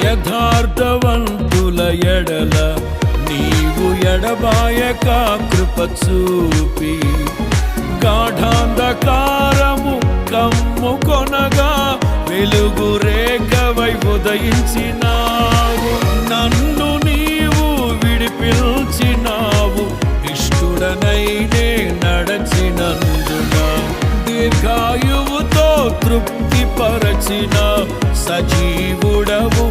యథార్థవంతుల ఎడల నీవు ఎడబాయక కృప చూపి గాఢాంధకారము కమ్ముకొనగా వెలుగు రేఖవై ఉదయించినావు. నన్ను నీవు విడిపించినావు, ఇష్టుడనైనే నడచినందున దీర్ఘాయువుతో తృప్తిపరచిన సజీవుడవు